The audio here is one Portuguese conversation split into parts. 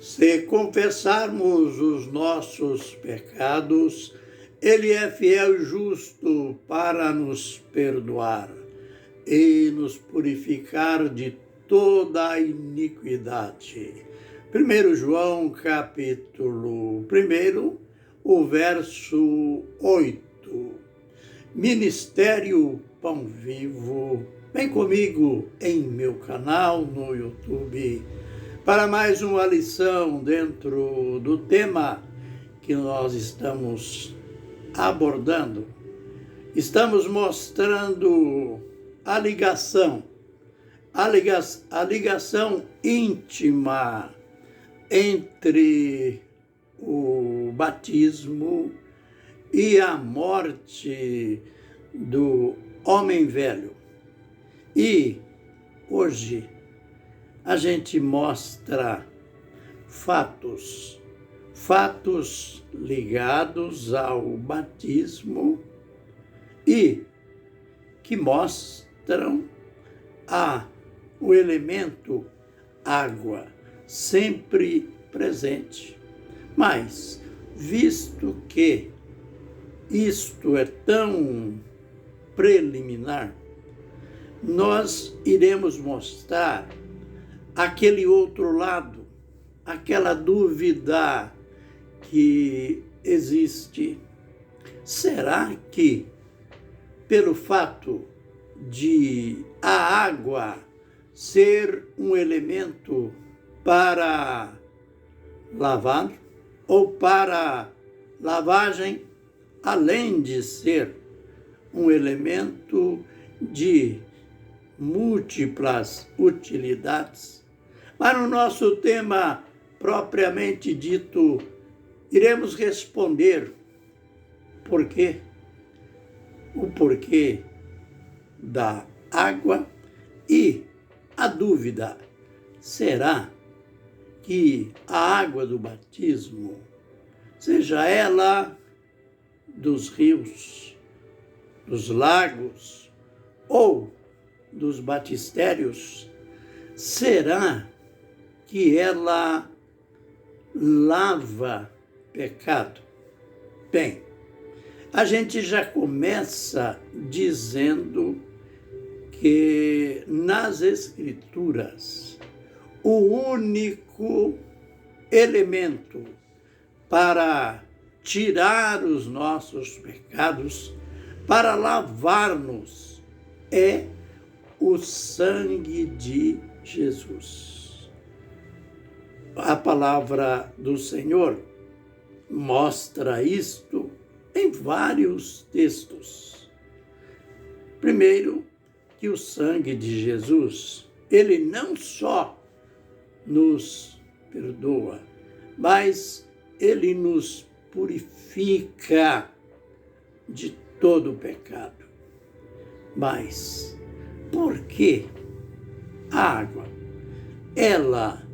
Se confessarmos os nossos pecados, Ele é fiel e justo para nos perdoar e nos purificar de toda a iniquidade. 1 João, capítulo 1, o verso 8. Ministério Pão Vivo. Vem comigo em meu canal no YouTube para mais uma lição dentro do tema que nós estamos abordando. Estamos mostrando a ligação íntima entre o batismo e a morte do homem velho. E hoje a gente mostra fatos ligados ao batismo e que mostram o elemento água sempre presente. Mas, visto que isto é tão preliminar, nós iremos mostrar aquele outro lado, aquela dúvida que existe. Será que, pelo fato de a água ser um elemento para lavar ou para lavagem, além de ser um elemento de múltiplas utilidades, mas no nosso tema propriamente dito, iremos responder por quê? O porquê da água e a dúvida: será que a água do batismo, seja ela dos rios, dos lagos ou dos batistérios, será que ela lava pecado? Bem, a gente já começa dizendo que nas Escrituras o único elemento para tirar os nossos pecados, para lavar-nos, é o sangue de Jesus. A palavra do Senhor mostra isto em vários textos. Primeiro, que o sangue de Jesus, ele não só nos perdoa, mas ele nos purifica de todo o pecado. Mas por que a água, ela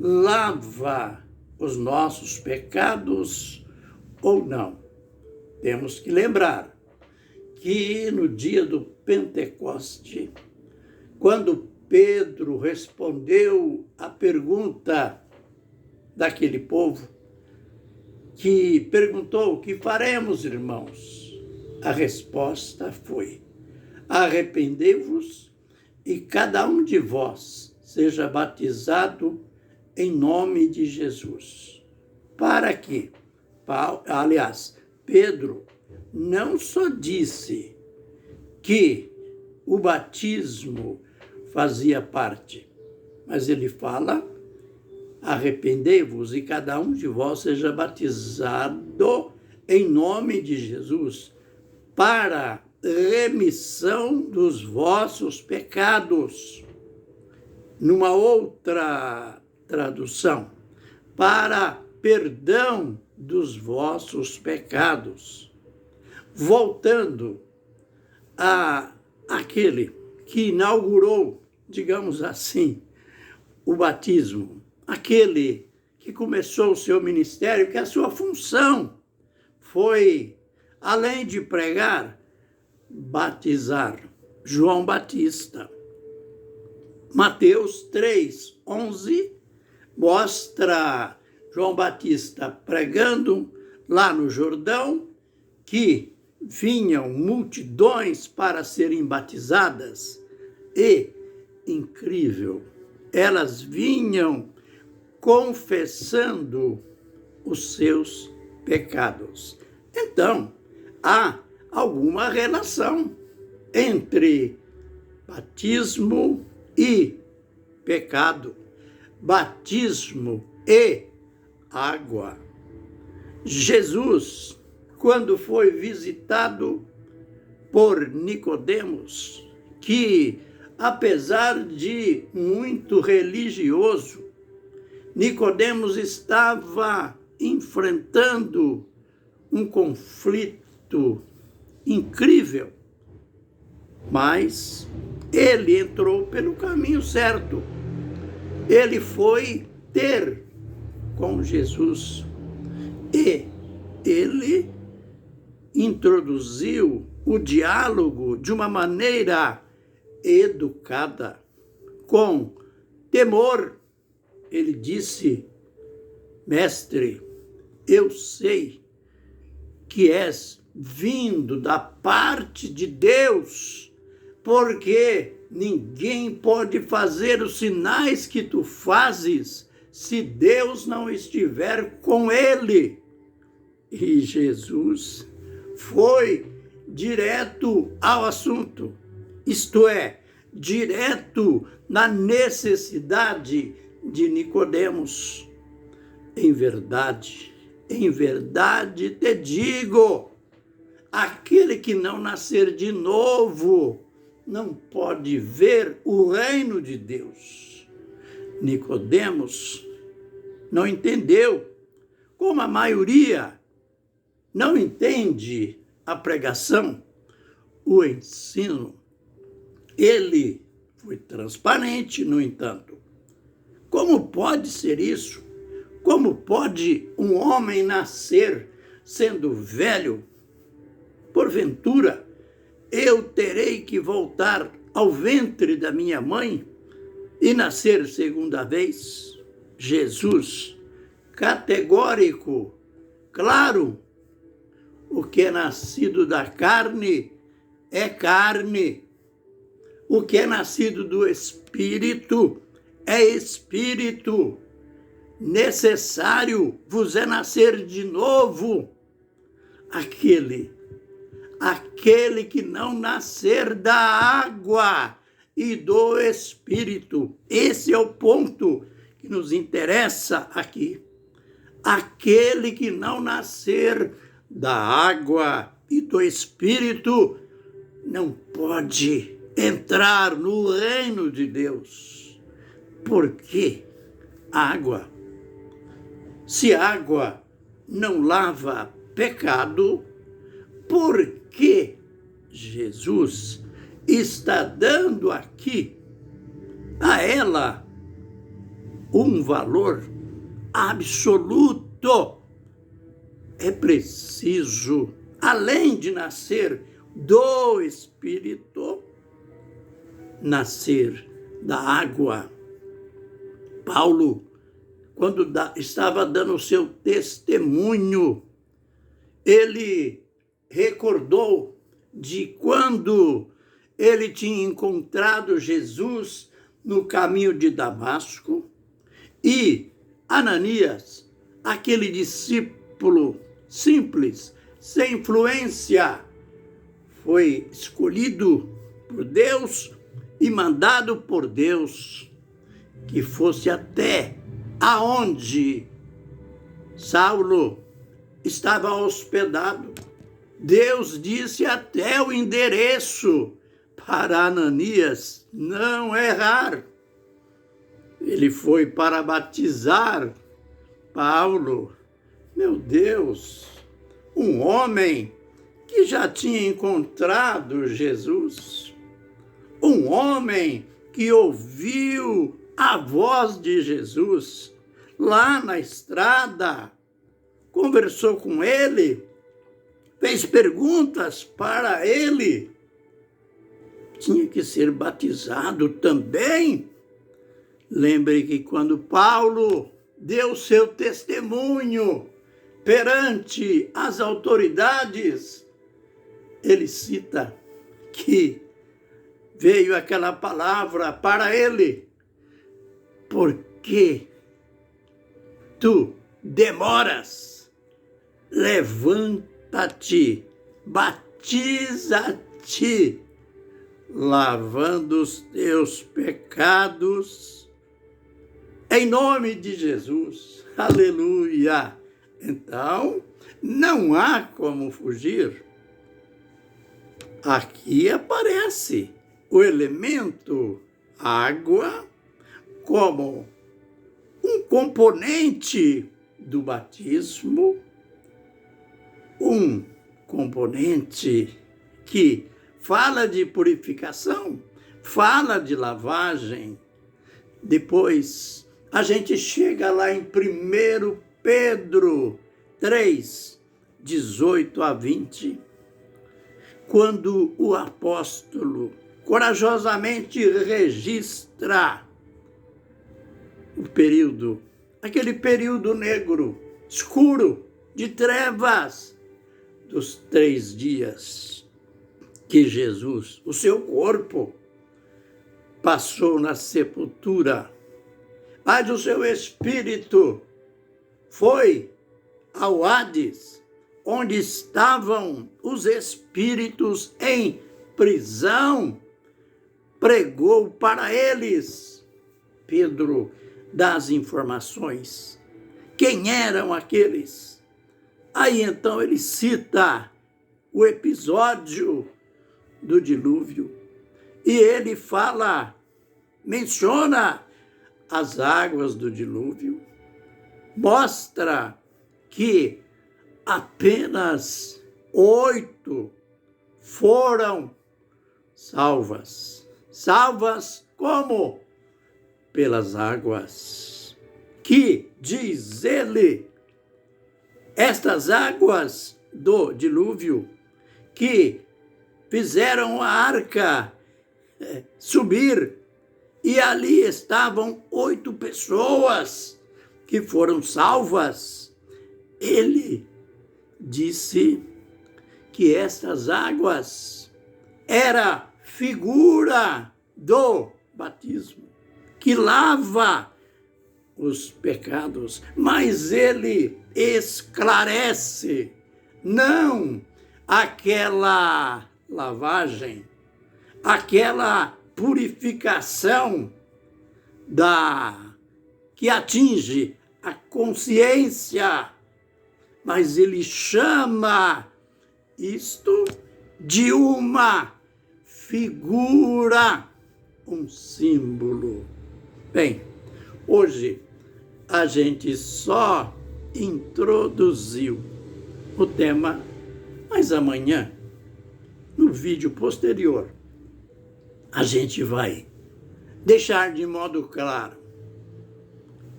lava os nossos pecados ou não? Temos que lembrar que no dia do Pentecoste, quando Pedro respondeu à pergunta daquele povo, que perguntou: o que faremos, irmãos? A resposta foi: arrependei-vos e cada um de vós seja batizado em nome de Jesus. Para quê? Aliás, Pedro não só disse que o batismo fazia parte, mas ele fala: arrependei-vos e cada um de vós seja batizado em nome de Jesus para remissão dos vossos pecados. Numa outra tradução, para perdão dos vossos pecados. Voltando a aquele que inaugurou, digamos assim, o batismo, aquele que começou o seu ministério, que a sua função foi, além de pregar, batizar. João Batista. Mateus 3:11 mostra João Batista pregando lá no Jordão, que vinham multidões para serem batizadas e, incrível, elas vinham confessando os seus pecados. Então, há alguma relação entre batismo e pecado, batismo e água. Jesus, quando foi visitado por Nicodemos, que, apesar de muito religioso, Nicodemos estava enfrentando um conflito incrível, mas ele entrou pelo caminho certo. Ele foi ter com Jesus e ele introduziu o diálogo de uma maneira educada, com temor. Ele disse: Mestre, eu sei que és vindo da parte de Deus, porque ninguém pode fazer os sinais que tu fazes se Deus não estiver com ele. E Jesus foi direto ao assunto, isto é, direto na necessidade de Nicodemos. Em verdade te digo, aquele que não nascer de novo não pode ver o reino de Deus. Nicodemos não entendeu, como a maioria não entende a pregação, o ensino. Ele foi transparente, no entanto. Como pode ser isso? Como pode um homem nascer sendo velho? Porventura, eu terei que voltar ao ventre da minha mãe e nascer segunda vez? Jesus, categórico, claro, o que é nascido da carne é carne. O que é nascido do Espírito é Espírito. Necessário vos é nascer de novo. Aquele que não nascer da água e do Espírito. Esse é o ponto que nos interessa aqui. Aquele que não nascer da água e do Espírito não pode entrar no reino de Deus. Por quê? Água. Se água não lava pecado, por que Jesus está dando aqui a ela um valor absoluto? É preciso, além de nascer do Espírito, nascer da água. Paulo, quando estava dando o seu testemunho, ele recordou de quando ele tinha encontrado Jesus no caminho de Damasco e Ananias, aquele discípulo simples, sem influência, foi escolhido por Deus e mandado por Deus que fosse até aonde Saulo estava hospedado. Deus disse até o endereço para Ananias não errar. Ele foi para batizar Paulo. Meu Deus, um homem que já tinha encontrado Jesus, um homem que ouviu a voz de Jesus lá na estrada, conversou com ele, fez perguntas para ele, tinha que ser batizado também. Lembre que quando Paulo deu seu testemunho perante as autoridades, ele cita que veio aquela palavra para ele: porque tu demoras, levanta-te, batiza-te, lavando os teus pecados, em nome de Jesus. Aleluia! Então, não há como fugir. Aqui aparece o elemento água como um componente do batismo, um componente que fala de purificação, fala de lavagem. Depois, a gente chega lá em 1 Pedro 3, 18 a 20, quando o apóstolo corajosamente registra o período, aquele período negro, escuro, de trevas, dos 3 dias que Jesus, o seu corpo, passou na sepultura, mas o seu espírito foi ao Hades, onde estavam os espíritos em prisão, pregou para eles. Pedro dá as informações. Quem eram aqueles? Aí então ele cita o episódio do dilúvio e ele fala, menciona as águas do dilúvio, mostra que apenas 8 foram salvas. Salvas como? Pelas águas. Que, diz ele, estas águas do dilúvio que fizeram a arca subir, e ali estavam 8 pessoas que foram salvas. Ele disse que estas águas era figura do batismo, que lava os pecados, mas ele esclarece, não aquela lavagem, aquela purificação que atinge a consciência, mas ele chama isto de uma figura, um símbolo. Bem, hoje a gente só introduziu o tema, mas amanhã, no vídeo posterior, a gente vai deixar de modo claro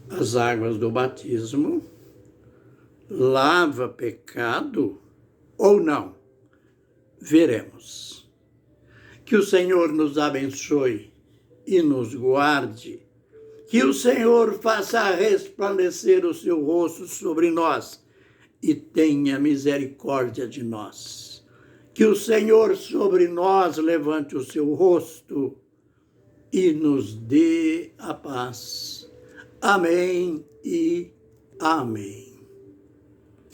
as águas do batismo, lava pecado ou não? Veremos. Que o Senhor nos abençoe e nos guarde. Que o Senhor faça resplandecer o seu rosto sobre nós e tenha misericórdia de nós. Que o Senhor sobre nós levante o seu rosto e nos dê a paz. Amém e amém.